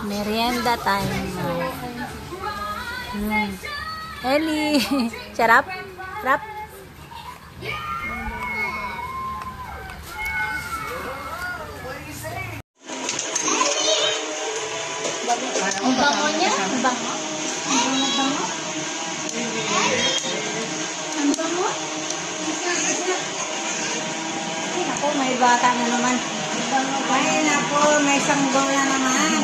Merienda time. Ellie, sarap? Sarap? Ang bango niya? Ang bango? Ang bango? Ang bango? Ay, naku, may bata na naman. Ay, naku, may sanggol na naman.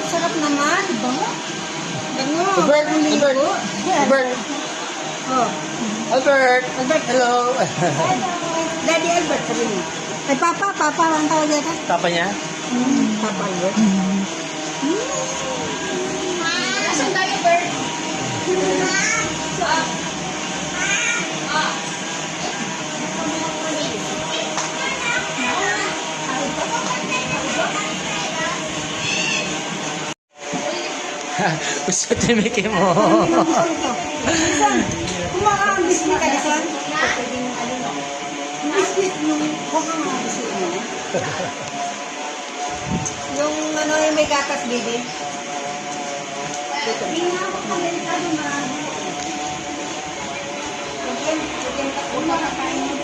Sarap naman. Bango. Bango. Albert, Albert. Oh. Albert. Albert. Hello. Daddy Albert, sabi mo. Ay, Papa, ang tawag yata. Papa niya? Papa Albert. Asan tayo, Bert? Gusto timiki mo. Kumakaang biscuit ka dyan? Biscuit yung kumakaang biscuit mo. Yung ano yung may gatas, baby. Hindi nga ako delikado na. Again, kumakain mo.